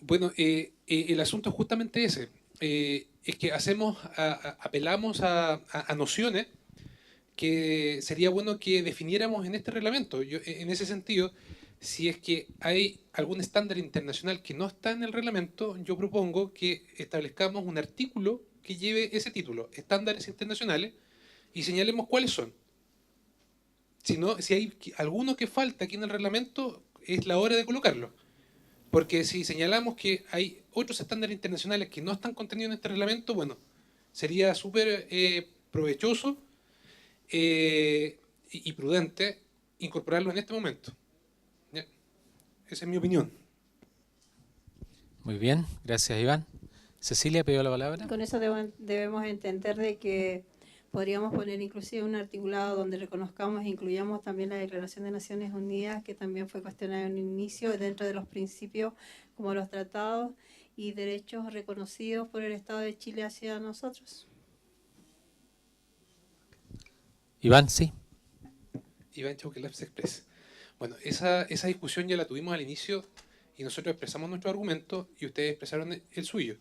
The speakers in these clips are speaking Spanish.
Bueno, el asunto es justamente ese. Es que apelamos a nociones que sería bueno que definiéramos en este reglamento. En ese sentido, si es que hay algún estándar internacional que no está en el reglamento, yo propongo que establezcamos un artículo que lleve ese título, estándares internacionales, y señalemos cuáles son. Si no, si hay alguno que falta aquí en el reglamento, es la hora de colocarlo. Porque si señalamos que hay otros estándares internacionales que no están contenidos en este reglamento, bueno, sería súper provechoso y prudente incorporarlo en este momento. ¿Ya? Esa es mi opinión. Muy bien, gracias Iván. Cecilia pidió la palabra. Con eso debemos entender de que podríamos poner inclusive un articulado donde reconozcamos e incluyamos también la Declaración de Naciones Unidas, que también fue cuestionada en un inicio, dentro de los principios como los tratados y derechos reconocidos por el Estado de Chile hacia nosotros. Iván, sí. Iván Chauquelabs Express. Bueno, esa discusión ya la tuvimos al inicio y nosotros expresamos nuestro argumento y ustedes expresaron el suyo.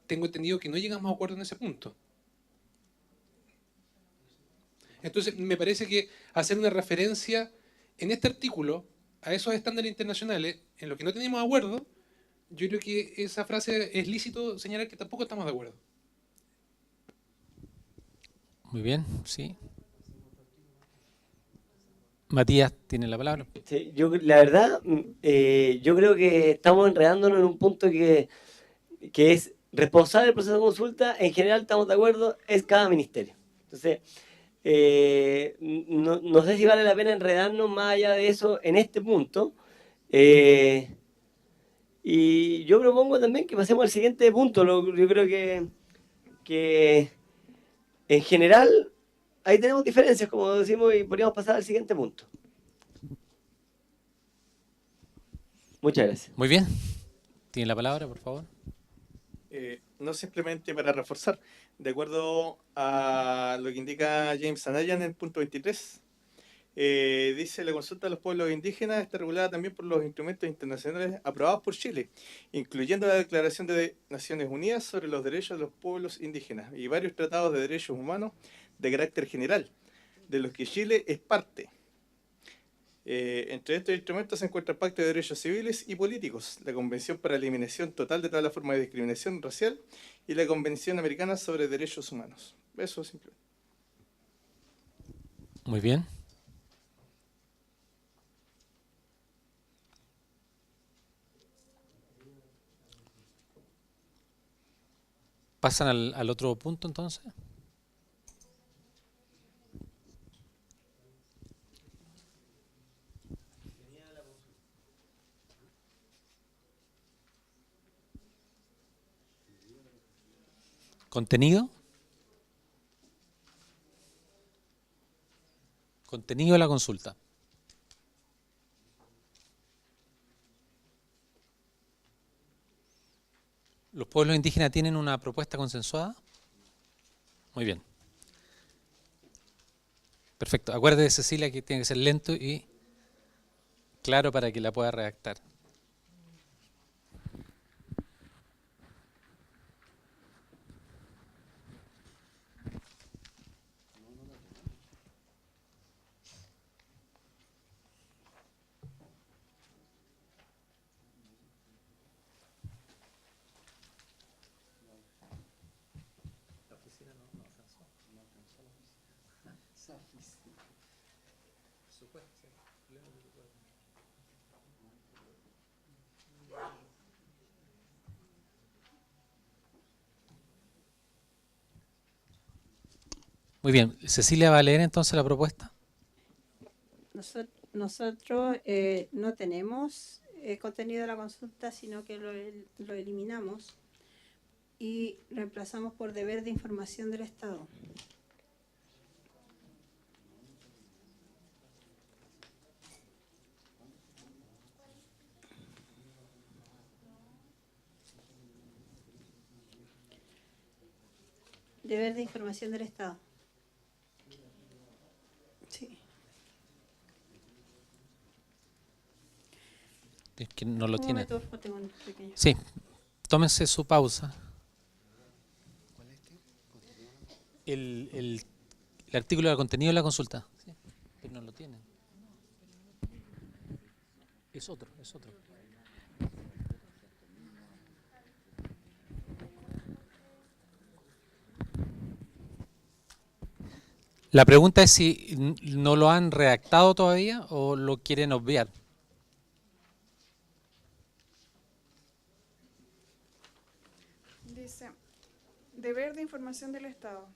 Tengo entendido que no llegamos a acuerdo en ese punto. Entonces, me parece que hacer una referencia en este artículo a esos estándares internacionales en lo que no tenemos acuerdo, yo creo que esa frase es lícito señalar que tampoco estamos de acuerdo. Muy bien, sí. Matías tiene la palabra. Sí, la verdad, yo creo que estamos enredándonos en un punto que es responsable del proceso de consulta. En general estamos de acuerdo, es cada ministerio. Entonces, no sé si vale la pena enredarnos más allá de eso en este punto. Y yo propongo también que pasemos al siguiente punto. Yo creo que en general ahí tenemos diferencias, como decimos, y podríamos pasar al siguiente punto. Muchas gracias. Muy bien. Tiene la palabra, por favor. No simplemente para reforzar, de acuerdo a lo que indica James Anaya en el punto 23, dice la consulta de los pueblos indígenas está regulada también por los instrumentos internacionales aprobados por Chile, incluyendo la Declaración de Naciones Unidas sobre los derechos de los pueblos indígenas y varios tratados de derechos humanos de carácter general, de los que Chile es parte. Entre estos instrumentos se encuentra el Pacto de Derechos Civiles y Políticos, la Convención para la Eliminación Total de toda la forma de discriminación racial y la Convención Americana sobre Derechos Humanos. Eso simplemente. Muy bien. ¿Pasan al otro punto entonces? ¿Contenido? Contenido de la consulta. ¿Los pueblos indígenas tienen una propuesta consensuada? Muy bien. Perfecto. Acuérdate, Cecilia, que tiene que ser lento y claro para que la pueda redactar. Muy bien. Cecilia va a leer entonces la propuesta. Nosotros no tenemos contenido de la consulta, sino que lo eliminamos y reemplazamos por deber de información del Estado. Deber de información del Estado. Sí. Sí. porque no lo Un tienen. momento, por favor, tengo un pequeño. Sí, tómense su pausa. El artículo de contenido de la consulta. Sí, pero no lo tienen. Es otro, es otro. La pregunta es si no lo han redactado todavía o lo quieren obviar. Dice, deber de información del Estado.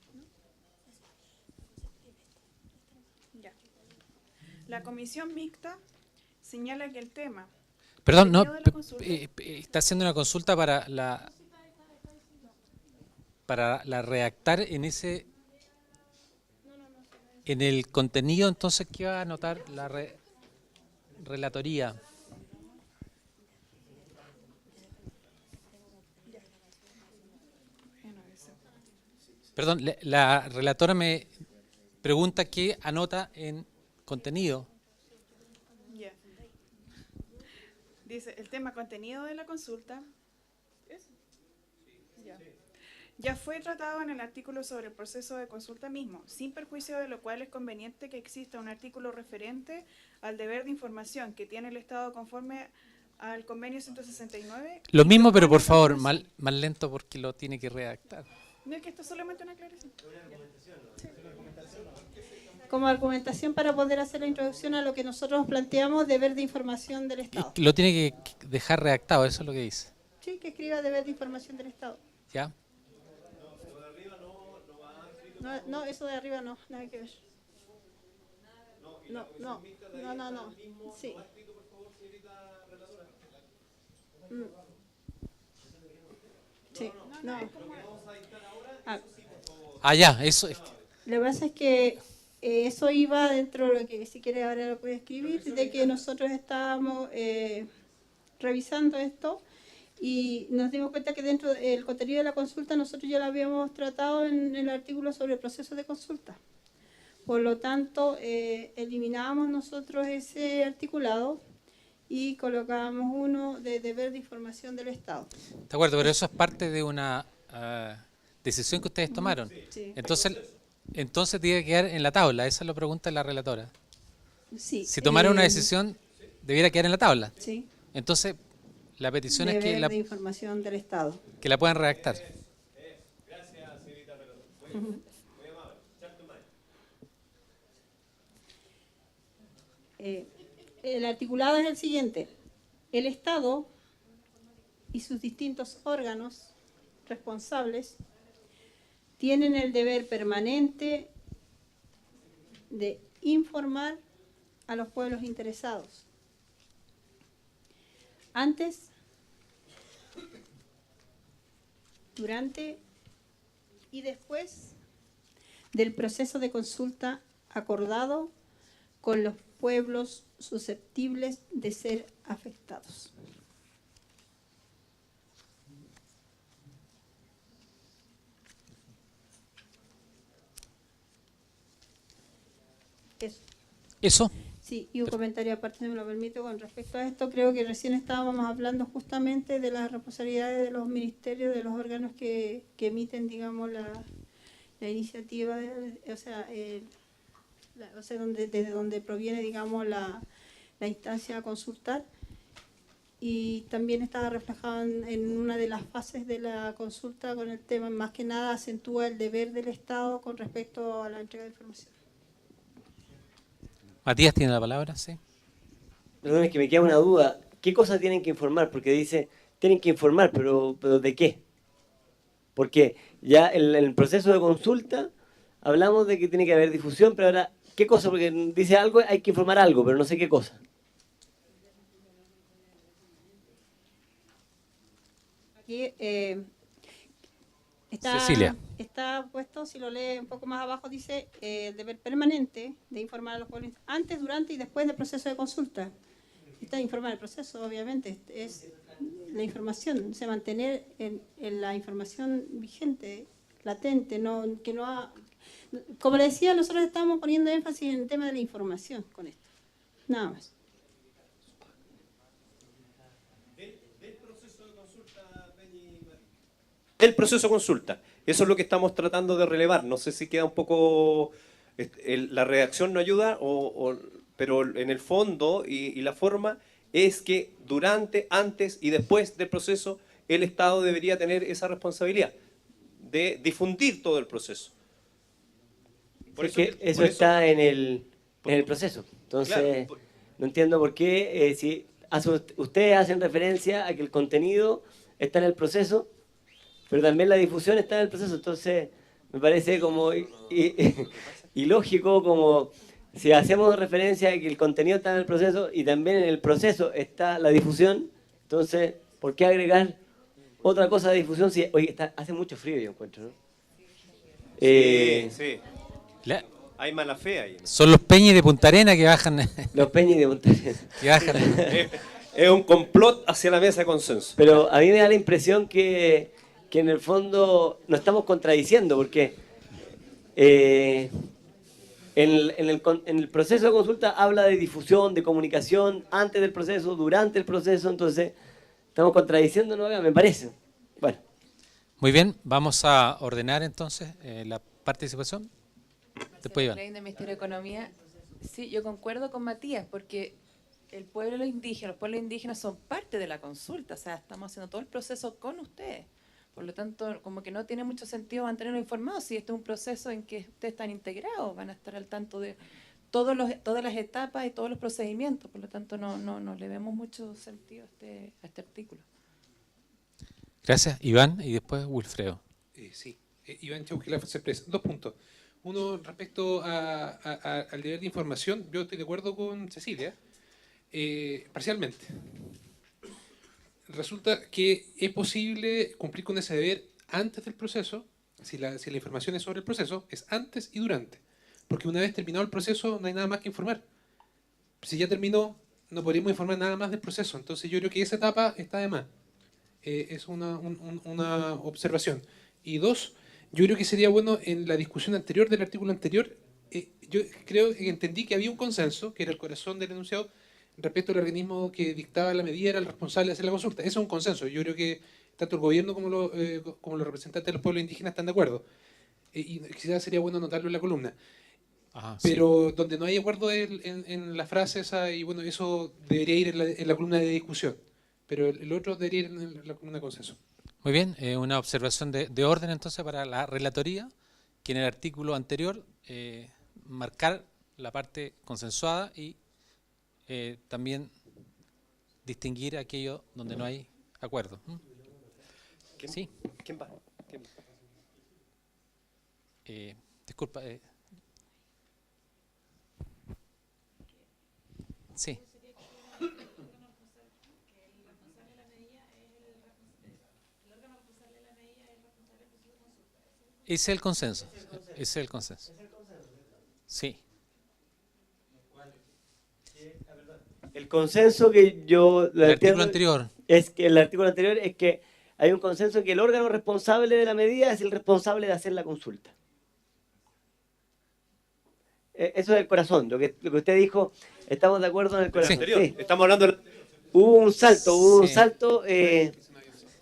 Ya. La comisión mixta señala que el tema Perdón, no, contenido de la consulta- está haciendo una consulta para la redactar en ese en el contenido. Entonces, ¿qué va a anotar la relatoría? Bueno, dice, Perdón, la relatora me pregunta qué anota en contenido. ya. Dice, el tema contenido de la consulta ¿es? Ya fue tratado en el artículo sobre el proceso de consulta mismo, sin perjuicio de lo cual es conveniente que exista un artículo referente al deber de información que tiene el Estado conforme al convenio 169. Lo mismo, pero propone por favor, continuación. más lento porque lo tiene que redactar. No es que esto es solamente una aclaración. Como argumentación para poder hacer la introducción a lo que nosotros planteamos, deber de información del Estado. Lo tiene que dejar redactado, eso es lo que dice. Sí, que escriba deber de información del Estado. ¿Ya? No, eso de arriba no, nada que ver. No. Sí. Sí, no. Ya, eso es. Lo que pasa es que eso iba dentro de lo que, si quiere ahora lo puede escribir, de que nosotros estábamos revisando esto y nos dimos cuenta que dentro del contenido de la consulta nosotros ya lo habíamos tratado en el artículo sobre el proceso de consulta. Por lo tanto, eliminábamos nosotros ese articulado y colocábamos uno de deber de información del Estado. De acuerdo, pero eso es parte de una decisión que ustedes tomaron. Sí. Entonces tiene que quedar en la tabla, esa es la pregunta de la relatora. Sí, Si tomaron una decisión, debiera quedar en la tabla. Sí, Entonces, la petición es deber de información del Estado. que la puedan redactar. El articulado es el siguiente. El Estado y sus distintos órganos responsables tienen el deber permanente de informar a los pueblos interesados antes, durante y después del proceso de consulta acordado con los pueblos susceptibles de ser afectados. Eso. Eso. Sí, y un comentario aparte, si me lo permite, con respecto a esto, creo que recién estábamos hablando justamente de las responsabilidades de los ministerios, de los órganos que emiten, digamos, la iniciativa, desde donde proviene, digamos, la instancia a consultar. Y también estaba reflejado en una de las fases de la consulta con el tema, más que nada acentúa el deber del Estado con respecto a la entrega de información. Matías tiene la palabra, sí. Perdón, es que me queda una duda. ¿Qué cosas tienen que informar? Porque dice, tienen que informar, pero ¿de qué? Porque ya en el proceso de consulta hablamos de que tiene que haber difusión, pero ahora, ¿qué cosa? Porque dice algo, hay que informar algo, pero no sé qué cosa. Aquí Cecilia. está puesto, si lo lee un poco más abajo, dice el deber permanente de informar a los pueblos antes, durante y después del proceso de consulta. Está informar el proceso, obviamente, es la información, mantener en la información vigente, latente, como le decía, nosotros estamos poniendo énfasis en el tema de la información con esto, nada más. del proceso de consulta. Eso es lo que estamos tratando de relevar. No sé si queda un poco... la redacción no ayuda, pero en el fondo y la forma es que durante, antes y después del proceso el Estado debería tener esa responsabilidad de difundir todo el proceso. Eso está en el proceso. Entonces, claro, no entiendo por qué, si ustedes hacen referencia a que el contenido está en el proceso, pero también la difusión está en el proceso. Entonces, me parece como ilógico, como si hacemos referencia a que el contenido está en el proceso y también en el proceso está la difusión, entonces, ¿por qué agregar otra cosa de difusión si hoy hace mucho frío, yo encuentro, ¿no? sí. La- Hay mala fe ahí. son los peñis de Punta Arena que bajan. Los peñis de Montaña. Que bajan. Es un complot hacia la mesa de consenso. Pero a mí me da la impresión que en el fondo nos estamos contradiciendo, porque en el proceso de consulta habla de difusión, de comunicación, antes del proceso, durante el proceso, entonces estamos contradiciéndonos acá, me parece. Bueno. Muy bien, vamos a ordenar entonces la participación. Después Iván. Ley del Ministerio de Economía. Sí, yo concuerdo con Matías, porque el pueblo indígena, los pueblos indígenas son parte de la consulta, o sea, estamos haciendo todo el proceso con ustedes. Por lo tanto, como que no tiene mucho sentido mantenerlos informados si este es un proceso en que ustedes están integrados, van a estar al tanto de todas las etapas y todos los procedimientos, por lo tanto no le vemos mucho sentido a este artículo. Gracias, Iván, y después Wilfredo. Sí, Iván Chauquila, Fuerza. 2 puntos. Uno, respecto al deber de información, yo estoy de acuerdo con Cecilia, parcialmente. Resulta que es posible cumplir con ese deber antes del proceso, si la información es sobre el proceso, es antes y durante. Porque una vez terminado el proceso no hay nada más que informar. Si ya terminó, no podríamos informar nada más del proceso. Entonces yo creo que esa etapa está de más. Es una observación. Y 2, yo creo que sería bueno en la discusión anterior del artículo anterior, yo creo que entendí que había un consenso, que era el corazón del enunciado, respecto al organismo que dictaba la medida era el responsable de hacer la consulta. Ese es un consenso. Yo creo que tanto el gobierno como los representantes de los pueblos indígenas están de acuerdo. Y quizás sería bueno anotarlo en la columna. Ajá, Pero donde no hay acuerdo en la frase esa, y bueno, eso debería ir en la columna de discusión. Pero el otro debería ir en la columna de consenso. Muy bien, una observación de orden entonces para la relatoría, que en el artículo anterior marcar la parte consensuada y también distinguir aquello donde no hay acuerdo. Sí. ¿Quién va? Disculpa. Sí. Ese es el consenso. Ese es el consenso. Sí. El consenso que yo... El artículo anterior. Es que el artículo anterior es que hay un consenso en que el órgano responsable de la medida es el responsable de hacer la consulta. Eso es el corazón, lo que usted dijo, estamos de acuerdo en el corazón. Sí. Estamos hablando de... Hubo un salto, Sí.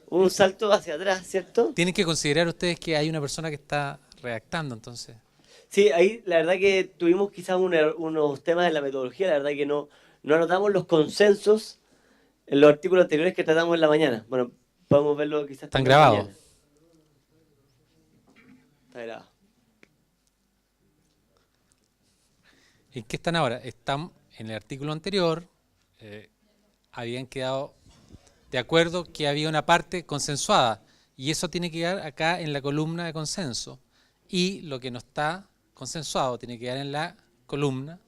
un salto hacia atrás, ¿cierto? Tienen que considerar ustedes que hay una persona que está redactando, entonces. Sí, ahí la verdad que tuvimos quizás unos temas de la metodología, la verdad que no anotamos los consensos en los artículos anteriores que tratamos en la mañana. Bueno, podemos verlo quizás. Están grabados. Mañana. Está grabado. ¿En qué están ahora? Están en el artículo anterior, habían quedado de acuerdo que había una parte consensuada y eso tiene que quedar acá en la columna de consenso y lo que no está consensuado tiene que quedar en la columna,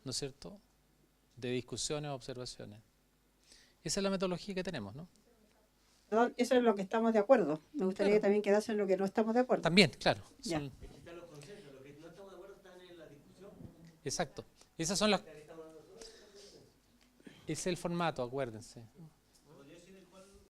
¿no es cierto?, de discusiones o observaciones. Esa es la metodología que tenemos, ¿no? Perdón, eso es lo que estamos de acuerdo. Me gustaría que también quedase en lo que no estamos de acuerdo. También, claro. Ya. Exacto. Esas son las... Ese es el formato, acuérdense.